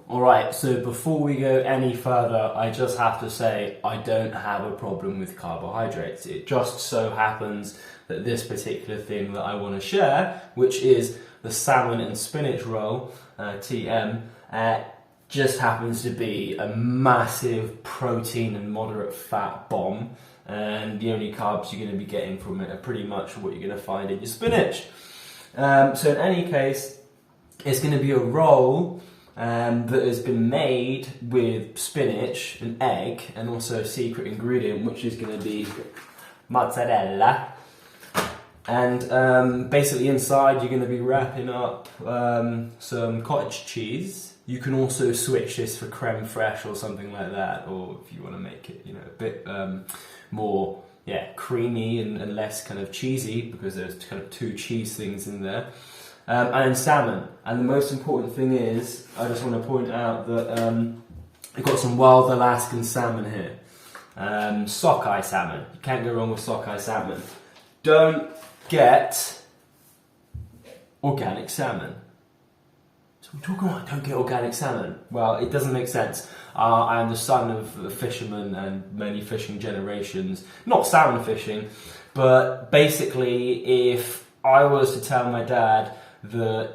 Alright, so before we go any further, I just have to say I don't have a problem with carbohydrates. It just so happens that this particular thing that I want to share, which is the salmon and spinach roll, TM, just happens to be a massive protein and moderate fat bomb, and the only carbs you're going to be getting from it are pretty much what you're going to find in your spinach. So in any case, it's going to be a roll that has been made with spinach, an egg, and also a secret ingredient, which is going to be mozzarella. And basically inside you're going to be wrapping up some cottage cheese. You can also switch this for creme fraiche or something like that, or if you want to make it, a bit more creamy and less kind of cheesy, because there's kind of two cheese things in there. And then salmon. And the most important thing is, I just want to point out that I've got some wild Alaskan salmon here. Sockeye salmon. You can't go wrong with sockeye salmon. Don't get organic salmon. So we're talking about don't get organic salmon. Well, it doesn't make sense. I am the son of a fisherman and many fishing generations. Not salmon fishing, but basically if I was to tell my dad that,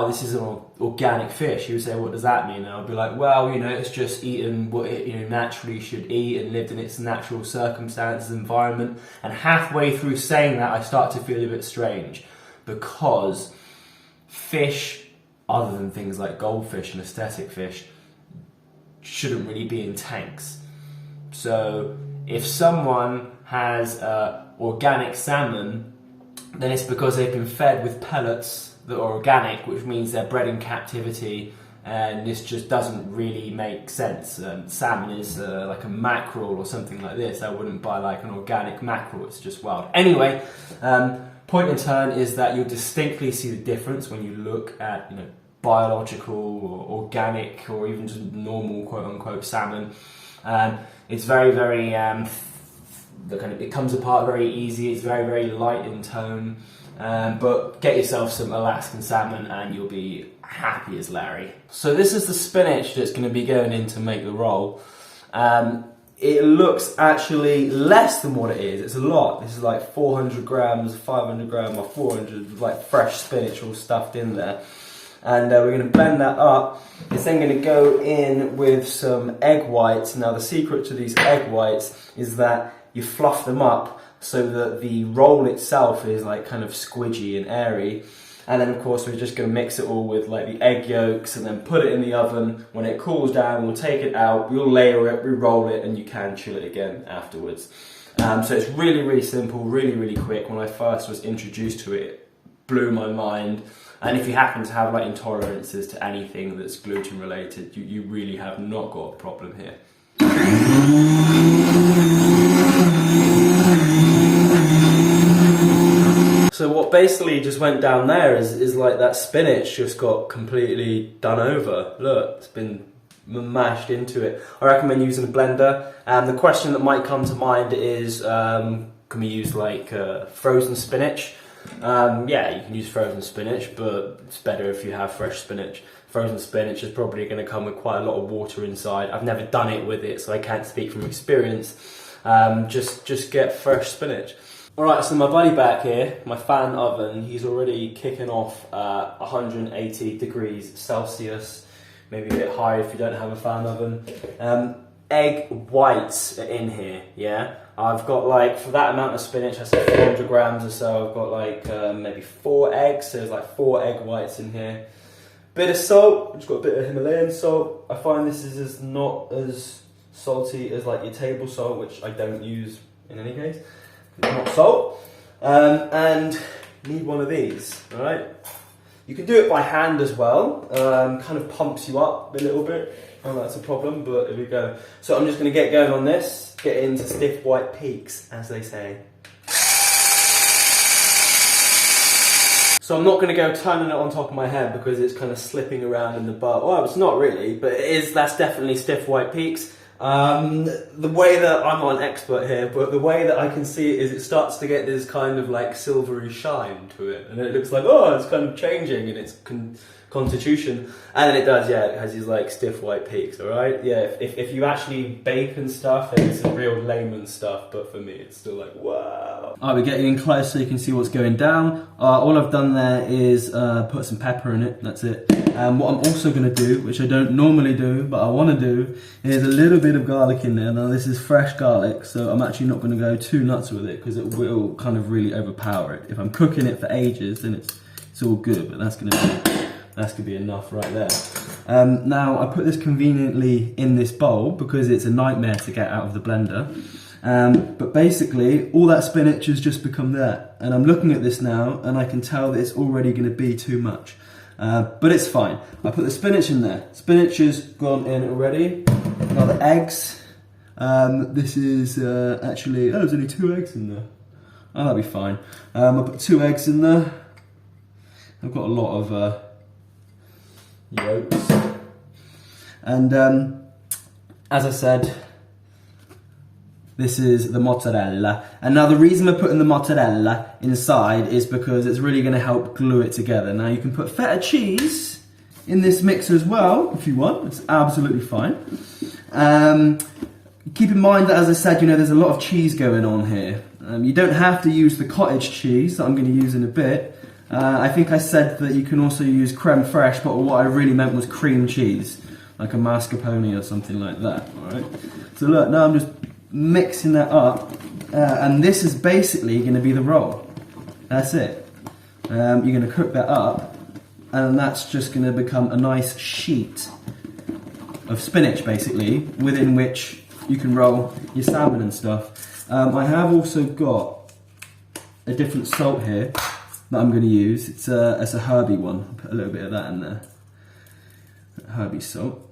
this is an organic fish, he would say, what does that mean? And I'd be like, well, it's just eaten what it naturally should eat and lived in its natural circumstances, environment. And halfway through saying that, I start to feel a bit strange, because fish, other than things like goldfish and aesthetic fish, shouldn't really be in tanks. So if someone has organic salmon, then it's because they've been fed with pellets that are organic, which means they're bred in captivity, and this just doesn't really make sense. Salmon is like a mackerel or something like this. I wouldn't buy like an organic mackerel, it's just wild. Anyway, point in turn is that you'll distinctly see the difference when you look at biological or organic or even just normal quote-unquote salmon. It's very, very it comes apart very easy. It's very, very light in tone. But get yourself some Alaskan salmon and you'll be happy as Larry. So this is the spinach that's going to be going in to make the roll. It looks actually less than what it is. It's a lot. This is like 400 grams, 500 grams, or 400 like fresh spinach all stuffed in there. And we're going to blend that up. It's then going to go in with some egg whites. Now the secret to these egg whites is that you fluff them up so that the roll itself is like kind of squidgy and airy. And then of course we're just going to mix it all with like the egg yolks and then put it in the oven. When it cools down, we'll take it out, we'll layer it, re-roll it, and you can chill it again afterwards. So it's really, really simple, really, really quick. When I first was introduced to it, it blew my mind. And if you happen to have like intolerances to anything that's gluten related, you really have not got a problem here. So what basically just went down there is like that spinach just got completely done over. Look, it's been mashed into it. I recommend using a blender. And the question that might come to mind is, can we use like frozen spinach? Yeah, you can use frozen spinach, but it's better if you have fresh spinach. Frozen spinach is probably going to come with quite a lot of water inside. I've never done it with it, so I can't speak from experience. Just get fresh spinach. Alright, so my buddy back here, my fan oven, he's already kicking off 180 degrees Celsius, maybe a bit higher if you don't have a fan oven. Egg whites are in here, yeah? I've got like, for that amount of spinach, I said 400 grams or so, I've got like maybe 4 eggs, so there's like 4 egg whites in here. Bit of salt, I've just got a bit of Himalayan salt. I find this is not as salty as like your table salt, which I don't use in any case. Not salt. And need one of these, alright? You can do it by hand as well, kind of pumps you up a little bit. Oh, that's a problem, but here we go. So I'm just going to get going on this, get into stiff white peaks, as they say. So I'm not going to go turning it on top of my head because it's kind of slipping around in the butt. Well, it's not really, but it is. That's definitely stiff white peaks. The way that, I'm not an expert here, but the way that I can see it is it starts to get this kind of like silvery shine to it, and it looks like, oh, it's kind of changing in its constitution, and then it does, yeah, it has these like stiff white peaks, alright? Yeah, if you actually bake and stuff, it's real layman stuff, but for me it's still like, wow. Alright, we're getting in close so you can see what's going down. All I've done there is put some pepper in it, that's it. What I'm also going to do, which I don't normally do, but I want to do, is a little bit of garlic in there. Now this is fresh garlic, so I'm actually not going to go too nuts with it, because it will kind of really overpower it. If I'm cooking it for ages, then it's all good, but that's going to be enough right there. Now I put this conveniently in this bowl because it's a nightmare to get out of the blender. But basically all that spinach has just become there, and I'm looking at this now and I can tell that it's already going to be too much. But it's fine. I put the spinach in there. Spinach has gone in already. Now the eggs. This is actually, oh, there's only 2 eggs in there. Oh, that'll be fine. I put 2 eggs in there. I've got a lot of yolks. And as I said, this is the mozzarella. And now the reason we're putting the mozzarella inside is because it's really going to help glue it together. Now you can put feta cheese in this mixer as well if you want. It's absolutely fine. Keep in mind that, as I said, you know, there's a lot of cheese going on here. You don't have to use the cottage cheese that I'm going to use in a bit. I think I said that you can also use creme fraiche, but what I really meant was cream cheese, like a mascarpone or something like that. All right. So look, now I'm just mixing that up, and this is basically going to be the roll. That's it. You're going to cook that up, and that's just going to become a nice sheet of spinach, basically, within which you can roll your salmon and stuff. I have also got a different salt here that I'm going to use. It's a herby one. I'll put a little bit of that in there. Herby salt.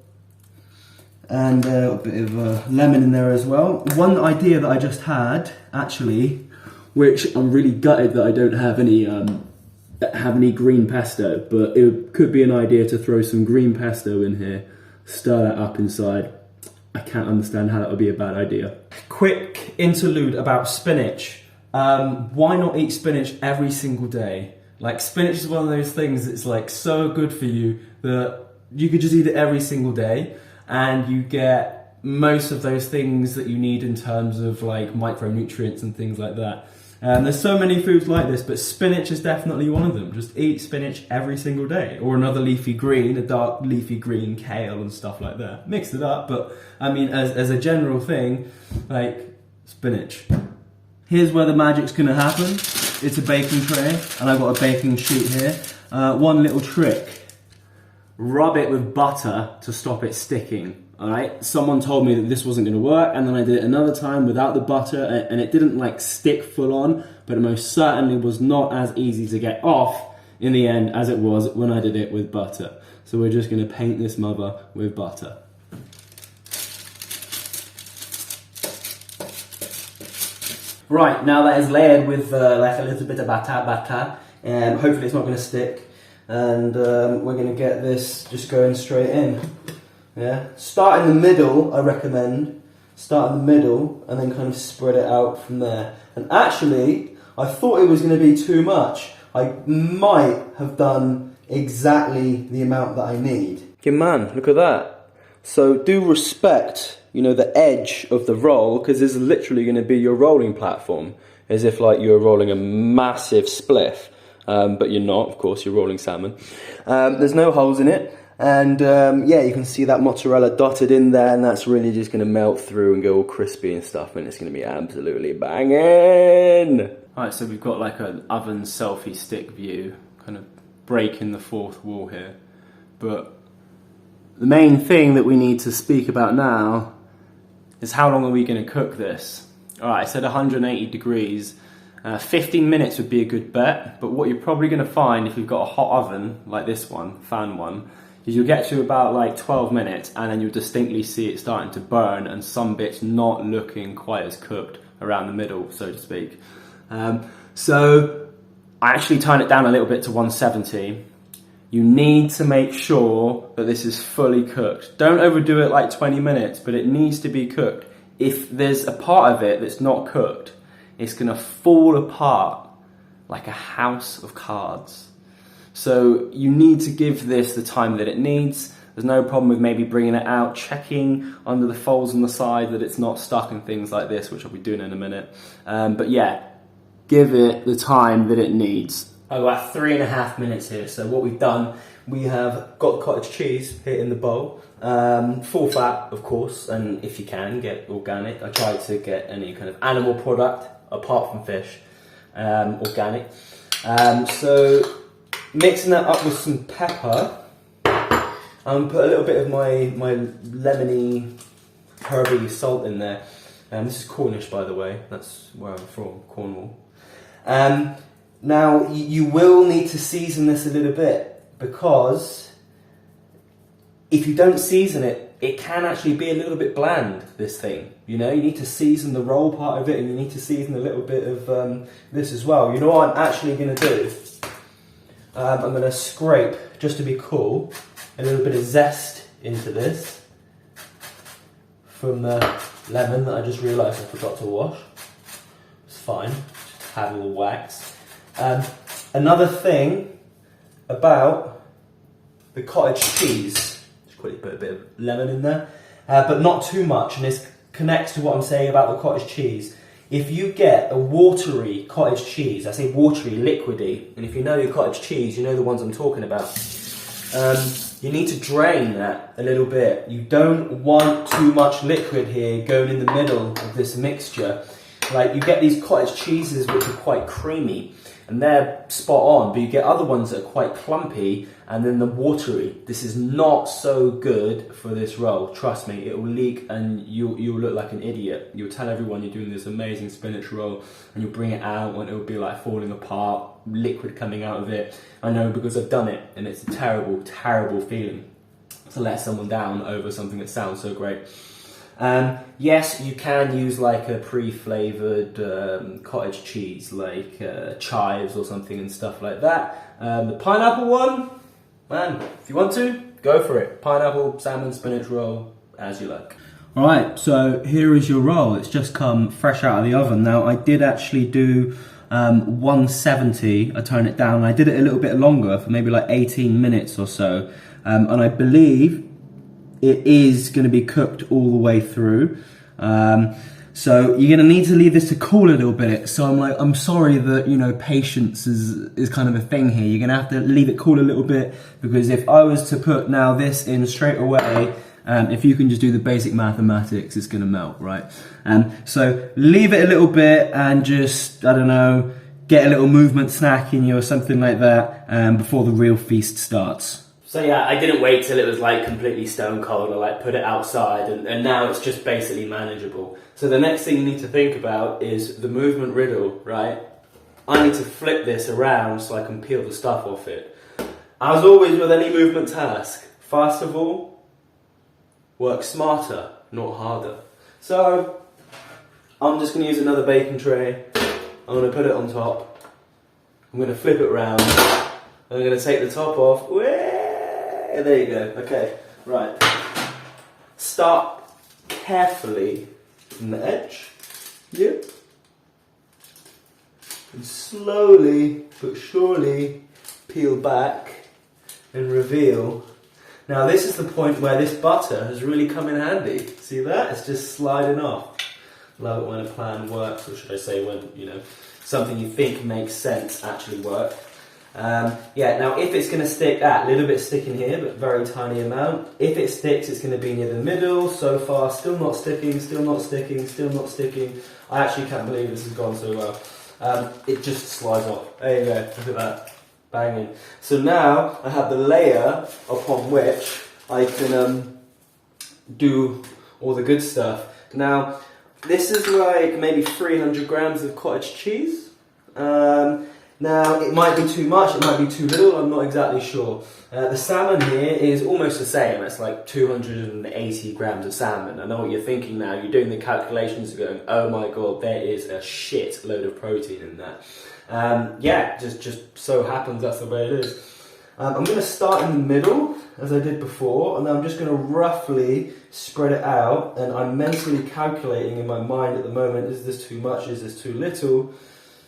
And a bit of lemon in there as well. One idea that I just had, actually, which I'm really gutted that I don't have any green pesto, but it could be an idea to throw some green pesto in here, stir that up inside. I can't understand how that would be a bad idea. Quick interlude about spinach. Why not eat spinach every single day? Like, spinach is one of those things that's like so good for you that you could just eat it every single day, and you get most of those things that you need in terms of like micronutrients and things like that. There's so many foods like this, but spinach is definitely one of them. Just eat spinach every single day, or another leafy green, a dark leafy green, kale and stuff like that. Mix it up, but I mean, as a general thing, like spinach. Here's where the magic's gonna happen. It's a baking tray, and I've got a baking sheet here. One little trick. Rub it with butter to stop it sticking. Alright, someone told me that this wasn't going to work, and then I did it another time without the butter, and it didn't like stick full on, but it most certainly was not as easy to get off in the end as it was when I did it with butter. So we're just going to paint this mother with butter. Right, now that is layered with like a little bit of batter, and hopefully it's not going to stick, and we're going to get this just going straight in. Yeah, start in the middle, I recommend. Start in the middle and then kind of spread it out from there. And actually, I thought it was going to be too much. I might have done exactly the amount that I need. Yeah, man, look at that. So do respect, you know, the edge of the roll, because this is literally going to be your rolling platform. As if like you're rolling a massive spliff. But you're not, of course, you're rolling salmon. There's no holes in it. And yeah, you can see that mozzarella dotted in there, and that's really just going to melt through and go all crispy and stuff, and it's going to be absolutely banging. Alright, so we've got like an oven selfie stick view, kind of breaking the fourth wall here. But the main thing that we need to speak about now is how long are we going to cook this? Alright, I said 180 degrees. 15 minutes would be a good bet, but what you're probably going to find if you've got a hot oven like this one, fan one, is you'll get to about like 12 minutes and then you'll distinctly see it starting to burn and some bits not looking quite as cooked around the middle, so to speak. So I actually turned it down a little bit to 170. you need to make sure that this is fully cooked. Don't overdo it like 20 minutes, but it needs to be cooked. If there's a part of it that's not cooked, it's gonna fall apart like a house of cards. So you need to give this the time that it needs. There's no problem with maybe bringing it out, checking under the folds on the side that it's not stuck and things like this, which I'll be doing in a minute. But yeah, give it the time that it needs. I've got 3.5 minutes here. So what we've done, we have got cottage cheese here in the bowl. Full fat, of course, and if you can, get organic. I try to get any kind of animal product, apart from fish, organic. So mixing that up with some pepper. Put a little bit of my lemony, herby salt in there. This is Cornish, by the way. That's where I'm from, Cornwall. Now, you will need to season this a little bit, because if you don't season it, it can actually be a little bit bland, this thing. You know, you need to season the roll part of it, and you need to season a little bit of this as well. You know what I'm actually going to do? I'm going to scrape, just to be cool, a little bit of zest into this from the lemon that I just realised I forgot to wash. It's fine, just have a little wax. Another thing about the cottage cheese, just quickly put a bit of lemon in there, but not too much, and this connects to what I'm saying about the cottage cheese. If you get a watery cottage cheese, I say watery, liquidy, and if you know your cottage cheese, you know the ones I'm talking about. You need to drain that a little bit. You don't want too much liquid here going in the middle of this mixture. Like, you get these cottage cheeses which are quite creamy, and they're spot on, but you get other ones that are quite clumpy and then the watery. This is not so good for this roll. Trust me, it will leak and you'll look like an idiot. You'll tell everyone you're doing this amazing spinach roll, and you'll bring it out and it'll be like falling apart, liquid coming out of it. I know, because I've done it, and it's a terrible, terrible feeling to let someone down over something that sounds so great. Yes, you can use like a pre-flavoured cottage cheese, like chives or something and stuff like that. The pineapple one, man, if you want to, go for it. Pineapple, salmon, spinach roll, as you like. Alright, so here is your roll. It's just come fresh out of the oven. Now, I did actually do 170, I turned it down, and I did it a little bit longer, for maybe like 18 minutes or so. And I believe it is going to be cooked all the way through. So you're going to need to leave this to cool a little bit. So I'm sorry that, you know, patience is kind of a thing here. You're going to have to leave it cool a little bit, because if I was to put now this in straight away, if you can just do the basic mathematics, it's going to melt, right? So leave it a little bit and just, I don't know, get a little movement snack in you or something like that before the real feast starts. So yeah, I didn't wait till it was like completely stone cold. I like put it outside, and now it's just basically manageable. So the next thing you need to think about is the movement riddle, right? I need to flip this around so I can peel the stuff off it. As always with any movement task, first of all, work smarter, not harder. So I'm just going to use another baking tray. I'm going to put it on top. I'm going to flip it around. I'm going to take the top off. There you go. Okay, right. Start carefully from the edge. Yep. And slowly but surely peel back and reveal. Now this is the point where this butter has really come in handy. See that? It's just sliding off. Love it when a plan works, or should I say when, you know, something you think makes sense actually works. Yeah, now if it's going to stick, a little bit sticking here, but very tiny amount. If it sticks, it's going to be near the middle. So far, still not sticking, still not sticking, still not sticking. I actually can't believe this has gone so well. It just slides off. There you go, look at that. Banging. So now I have the layer upon which I can do all the good stuff. Now, this is like maybe 300 grams of cottage cheese. Now, it might be too much, it might be too little, I'm not exactly sure. The salmon here is almost the same, it's like 280 grams of salmon. I know what you're thinking now, you're doing the calculations and going, oh my god, there is a shit load of protein in that. Yeah, just so happens that's the way it is. I'm going to start in the middle, as I did before, and then I'm just going to roughly spread it out, and I'm mentally calculating in my mind at the moment, is this too much, is this too little?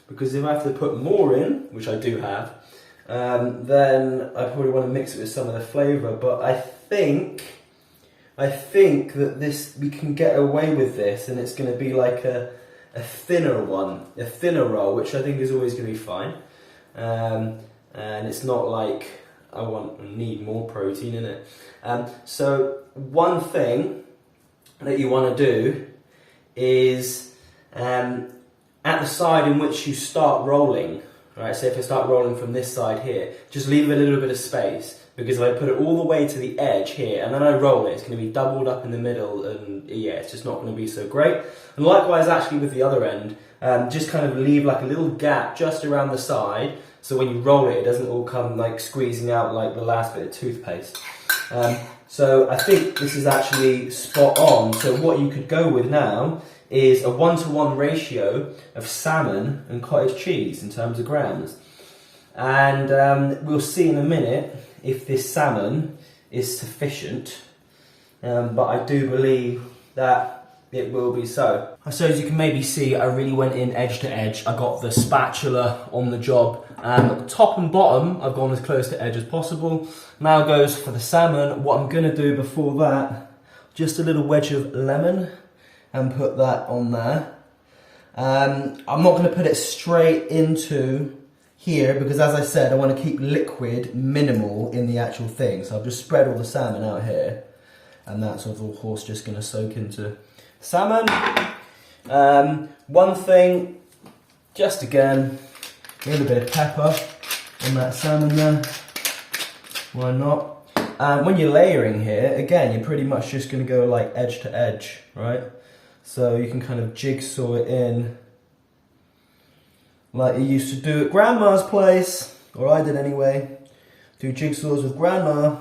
Because if I have to put more in, which I do have, then I probably want to mix it with some of the flavour, but I think that we can get away with this, and it's going to be like a thinner one, a thinner roll, which I think is always going to be fine. And it's not like I need more protein in it. So one thing that you want to do is at the side in which you start rolling, right? So if I start rolling from this side here, just leave a little bit of space, because if I put it all the way to the edge here and then I roll it, it's going to be doubled up in the middle, and yeah, it's just not going to be so great. And likewise, actually, with the other end, just kind of leave like a little gap just around the side, so when you roll it, it doesn't all come like squeezing out like the last bit of toothpaste. So I think this is actually spot on. So what you could go with now is a 1-to-1 ratio of salmon and cottage cheese in terms of grams. And we'll see in a minute if this salmon is sufficient, but I do believe that it will be so. So as you can maybe see, I really went in edge to edge. I got the spatula on the job. Top and bottom, I've gone as close to edge as possible. Now goes for the salmon. What I'm going to do before that, just a little wedge of lemon and put that on there. I'm not going to put it straight into here, because as I said, I want to keep liquid minimal in the actual thing. So I've just spread all the salmon out here, and that's of course just going to soak into salmon. One thing, just again, a little bit of pepper on that salmon there. Why not? When you're layering here, again, you're pretty much just going to go like edge to edge, right? So you can kind of jigsaw it in like you used to do at Grandma's place, or I did anyway. Do jigsaws with Grandma.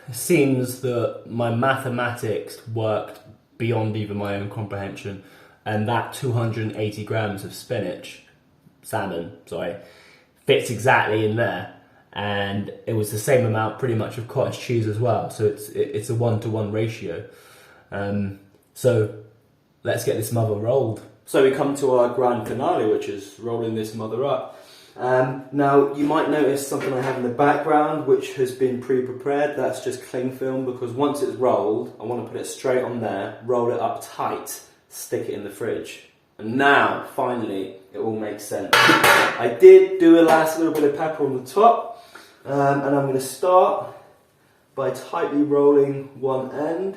It seems that my mathematics worked beyond even my own comprehension, and that 280 grams of salmon, fits exactly in there. And it was the same amount pretty much of cottage cheese as well, so it's a 1-to-1 ratio. So let's get this mother rolled. So we come to our grand finale, which is rolling this mother up. Now you might notice something I have in the background which has been pre-prepared. That's just cling film, because once it's rolled, I want to put it straight on there, roll it up tight, stick it in the fridge. And now, finally, it all makes sense. I did do a last little bit of pepper on the top, and I'm going to start by tightly rolling one end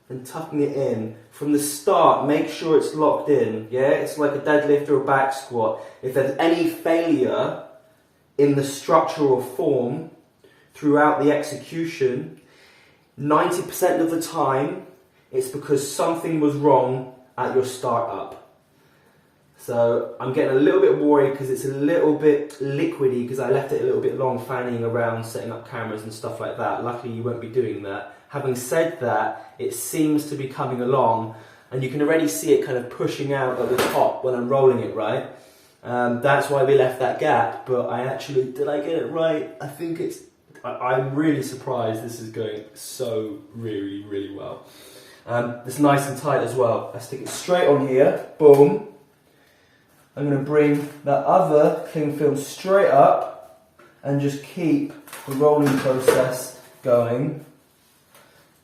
and tucking it in. From the start, make sure it's locked in, yeah? It's like a deadlift or a back squat. If there's any failure in the structural form throughout the execution, 90% of the time, it's because something was wrong at your start-up. So I'm getting a little bit worried because it's a little bit liquidy, because I left it a little bit long fanning around, setting up cameras and stuff like that. Luckily you won't be doing that. Having said that, it seems to be coming along, and you can already see it kind of pushing out at the top when I'm rolling it, right? That's why we left that gap, but did I get it right? I think I'm really surprised this is going so really, really well. It's nice and tight as well. I stick it straight on here, boom. I'm going to bring that other cling film straight up and just keep the rolling process going.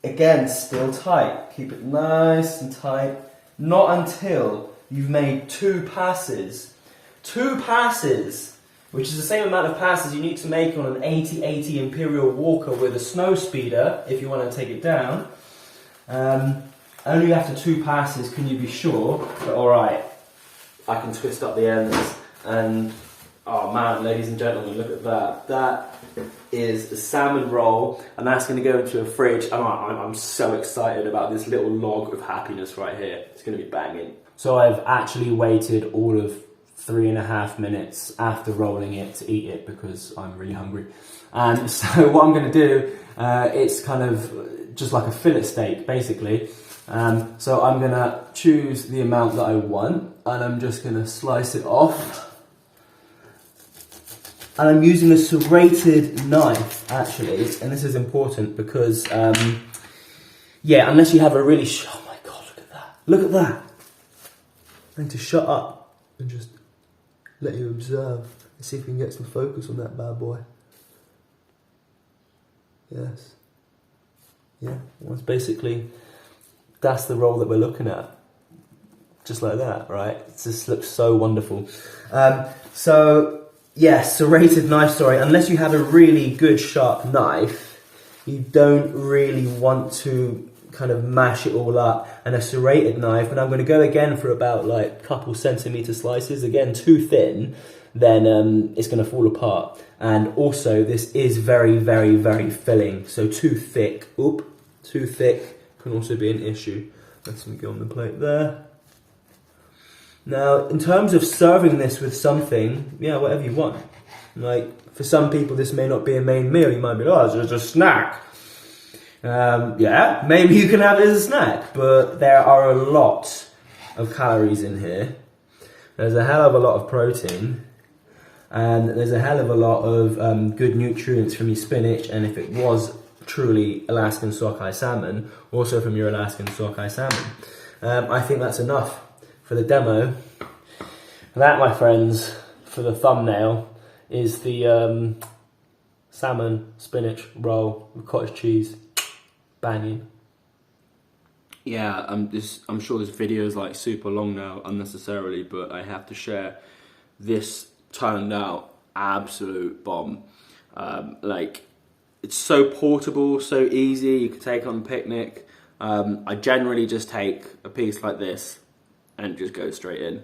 Again, still tight. Keep it nice and tight. Not until you've made 2 passes. 2 passes, which is the same amount of passes you need to make on an 80/80 Imperial Walker with a snow speeder if you want to take it down. Only after 2 passes can you be sure that, alright, I can twist up the ends, and oh man, ladies and gentlemen, look at that. That is a salmon roll, and that's going to go into a fridge. I'm so excited about this little log of happiness right here. It's going to be banging. So I've actually waited all of 3.5 minutes after rolling it to eat it, because I'm really hungry. And so what I'm going to do, it's kind of just like a fillet steak basically. So I'm gonna choose the amount that I want, and I'm just gonna slice it off. And I'm using a serrated knife, actually, and this is important because, yeah, unless you have a really, oh my god, look at that. Look at that. I need to shut up and just let you observe. Let's see if we can get some focus on that bad boy. Yes. Yeah, well, it's basically, that's the roll that we're looking at. Just like that, right? It just looks so wonderful. So, yes, serrated knife, sorry. Unless you have a really good sharp knife, you don't really want to kind of mash it all up. And a serrated knife, and I'm going to go again for about like a couple centimetre slices. Again, too thin, then it's going to fall apart. And also, this is very, very, very filling. So too thick, too thick can also be an issue. Let's go on the plate there. Now, in terms of serving this with something, yeah, whatever you want. Like, for some people, this may not be a main meal. You might be, oh, it's just a snack. Yeah, maybe you can have it as a snack, but there are a lot of calories in here. There's a hell of a lot of protein, and there's a hell of a lot of good nutrients from your spinach, and if it was truly Alaskan sockeye salmon, also from your Alaskan sockeye salmon. I think that's enough for the demo. That, my friends, for the thumbnail, is the salmon spinach roll with cottage cheese. Banging. Yeah, I'm sure this video is like super long now, unnecessarily, but I have to share. This turned out absolute bomb. Like, it's so portable, so easy. You can take it on a picnic. I generally just take a piece like this and just go straight in.